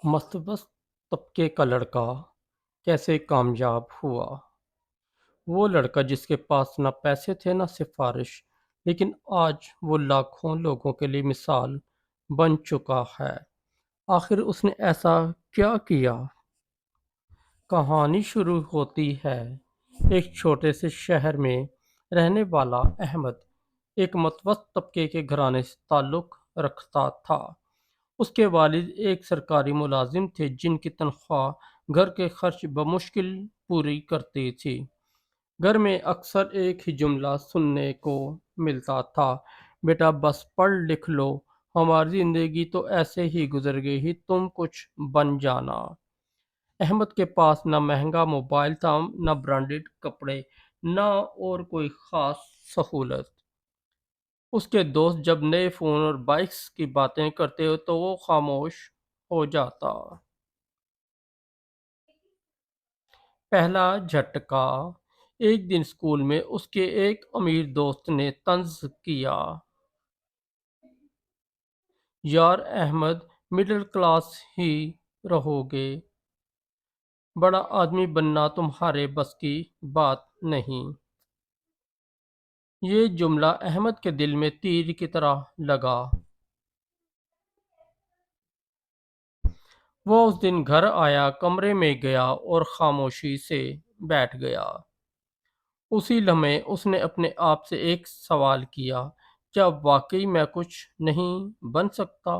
مستبص طبقے کا لڑکا کیسے کامیاب ہوا؟ وہ لڑکا جس کے پاس نہ پیسے تھے نہ سفارش، لیکن آج وہ لاکھوں لوگوں کے لیے مثال بن چکا ہے۔ آخر اس نے ایسا کیا کیا؟ کہانی شروع ہوتی ہے ایک چھوٹے سے شہر میں رہنے والا احمد ایک متوسط طبقے کے گھرانے سے تعلق رکھتا تھا۔ اس کے والد ایک سرکاری ملازم تھے جن کی تنخواہ گھر کے خرچ بمشکل پوری کرتی تھی۔ گھر میں اکثر ایک ہی جملہ سننے کو ملتا تھا: بیٹا بس پڑھ لکھ لو، ہماری زندگی تو ایسے ہی گزر گئی، تم کچھ بن جانا۔ احمد کے پاس نہ مہنگا موبائل تھا، نہ برانڈڈ کپڑے، نہ اور کوئی خاص سہولت۔ اس کے دوست جب نئے فون اور بائکس کی باتیں کرتے تو وہ خاموش ہو جاتا۔ پہلا جھٹکا: ایک دن اسکول میں اس کے ایک امیر دوست نے طنز کیا: یار احمد، مڈل کلاس ہی رہو گے، بڑا آدمی بننا تمہارے بس کی بات نہیں۔ یہ جملہ احمد کے دل میں تیر کی طرح لگا۔ وہ اس دن گھر آیا، کمرے میں گیا اور خاموشی سے بیٹھ گیا۔ اسی لمحے اس نے اپنے آپ سے ایک سوال کیا: کیا واقعی میں کچھ نہیں بن سکتا؟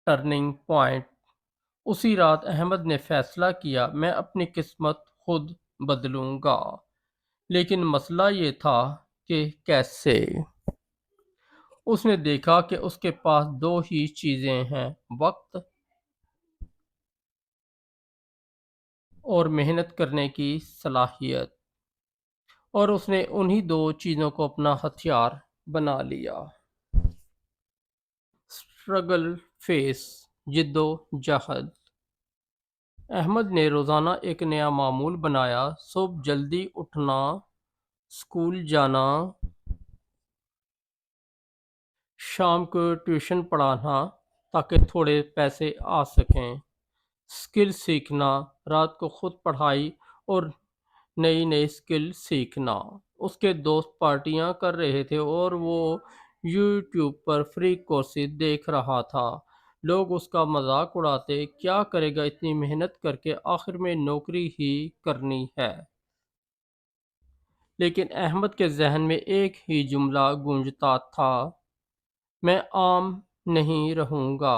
ٹرننگ پوائنٹ: اسی رات احمد نے فیصلہ کیا، میں اپنی قسمت خود بدلوں گا۔ لیکن مسئلہ یہ تھا کہ کیسے؟ اس نے دیکھا کہ اس کے پاس دو ہی چیزیں ہیں: وقت اور محنت کرنے کی صلاحیت، اور اس نے انہی دو چیزوں کو اپنا ہتھیار بنا لیا۔ اسٹرگل فیس: جد و جہد۔ احمد نے روزانہ ایک نیا معمول بنایا: صبح جلدی اٹھنا، اسکول جانا، شام کو ٹیوشن پڑھانا تاکہ تھوڑے پیسے آ سکیں، اسکل سیکھنا، رات کو خود پڑھائی اور نئی نئی اسکل سیکھنا۔ اس کے دوست پارٹیاں کر رہے تھے اور وہ یوٹیوب پر فری کورسز دیکھ رہا تھا۔ لوگ اس کا مذاق اڑاتے: کیا کرے گا اتنی محنت کر کے، آخر میں نوکری ہی کرنی ہے۔ لیکن احمد کے ذہن میں ایک ہی جملہ گونجتا تھا: میں عام نہیں رہوں گا۔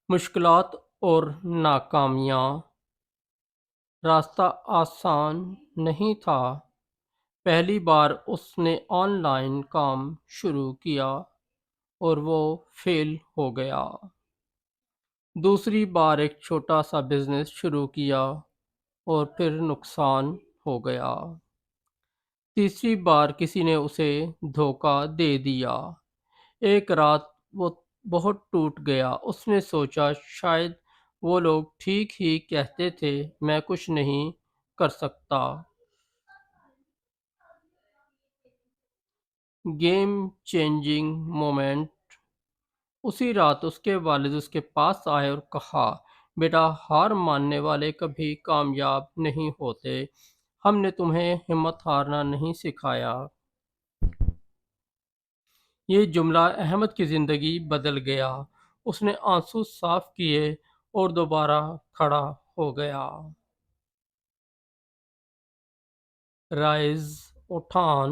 مشکلات اور ناکامیاں: راستہ آسان نہیں تھا۔ پہلی بار اس نے آن لائن کام شروع کیا اور وہ فیل ہو گیا۔ دوسری بار ایک چھوٹا سا بزنس شروع کیا اور پھر نقصان ہو گیا۔ تیسری بار کسی نے اسے دھوکہ دے دیا۔ ایک رات وہ بہت ٹوٹ گیا۔ اس نے سوچا، شاید وہ لوگ ٹھیک ہی کہتے تھے، میں کچھ نہیں کر سکتا۔ گیم چینجنگ مومنٹ: اسی رات اس کے والد اس کے پاس آئے اور کہا: بیٹا، ہار ماننے والے کبھی کامیاب نہیں ہوتے، ہم نے تمہیں ہمت ہارنا نہیں سکھایا۔ یہ جملہ احمد کی زندگی بدل گیا۔ اس نے آنسو صاف کیے اور دوبارہ کھڑا ہو گیا۔ رائز اٹھان: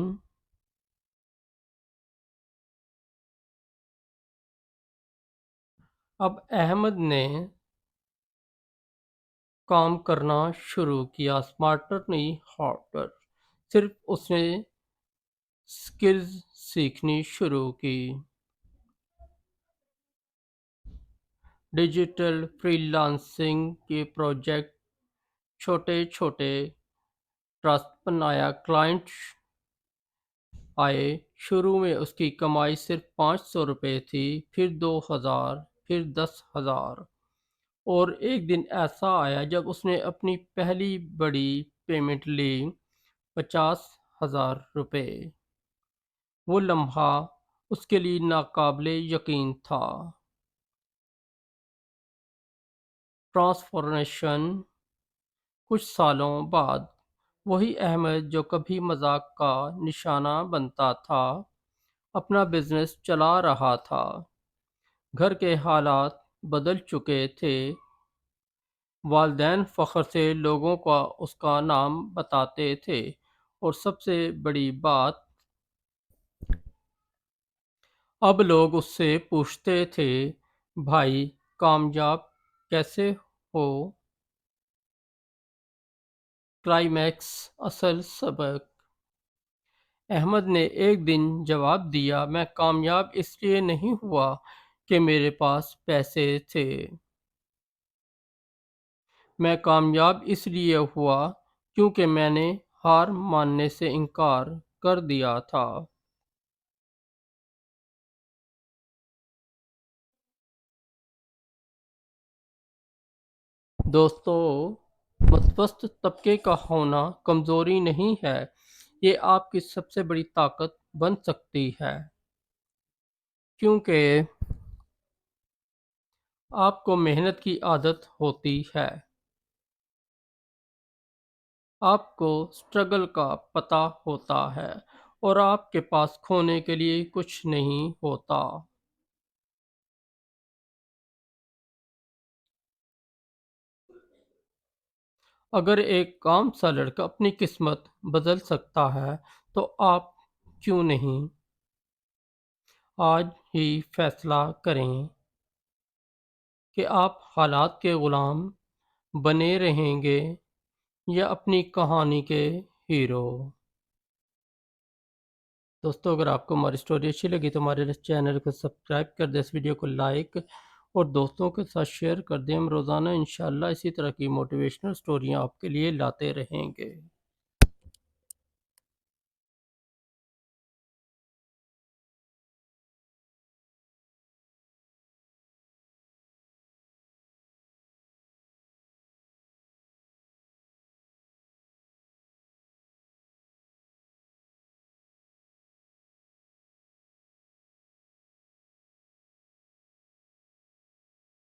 اب احمد نے کام کرنا شروع کیا، اسمارٹر نہیں ہارڈر۔ صرف اس نے سکلز سیکھنی شروع کی: ڈیجیٹل فری لانسنگ کے پروجیکٹ، چھوٹے چھوٹے ٹرسٹ بنایا، کلائنٹ آئے۔ شروع میں اس کی کمائی صرف 500 روپے تھی، پھر 2000، پھر 10,000، اور ایک دن ایسا آیا جب اس نے اپنی پہلی بڑی پیمنٹ لی: 50,000 روپے۔ وہ لمحہ اس کے لیے ناقابل یقین تھا۔ ٹرانسفارمیشن۔ کچھ سالوں بعد وہی احمد جو کبھی مذاق کا نشانہ بنتا تھا، اپنا بزنس چلا رہا تھا۔ گھر کے حالات بدل چکے تھے۔ والدین فخر سے لوگوں کو اس کا نام بتاتے تھے، اور سب سے بڑی بات، اب لوگ اس سے پوچھتے تھے، بھائی کامیاب کیسے ہو؟ کلائمیکس، اصل سبق۔ احمد نے ایک دن جواب دیا، میں کامیاب اس لیے نہیں ہوا کہ میرے پاس پیسے تھے، میں کامیاب اس لیے ہوا کیونکہ میں نے ہار ماننے سے انکار کر دیا تھا۔ دوستو، متوسط طبقے کا ہونا کمزوری نہیں ہے، یہ آپ کی سب سے بڑی طاقت بن سکتی ہے، کیونکہ آپ کو محنت کی عادت ہوتی ہے، آپ کو سٹرگل کا پتہ ہوتا ہے، اور آپ کے پاس کھونے کے لیے کچھ نہیں ہوتا۔ اگر ایک عام سا لڑکا اپنی قسمت بدل سکتا ہے تو آپ کیوں نہیں؟ آج ہی فیصلہ کریں کہ آپ حالات کے غلام بنے رہیں گے یا اپنی کہانی کے ہیرو۔ دوستو، اگر آپ کو ہماری سٹوری اچھی لگی تو ہمارے چینل کو سبسکرائب کر دیں، اس ویڈیو کو لائک اور دوستوں کے ساتھ شیئر کر دیں۔ ہم روزانہ انشاءاللہ اسی طرح کی موٹیویشنل سٹوریاں آپ کے لیے لاتے رہیں گے۔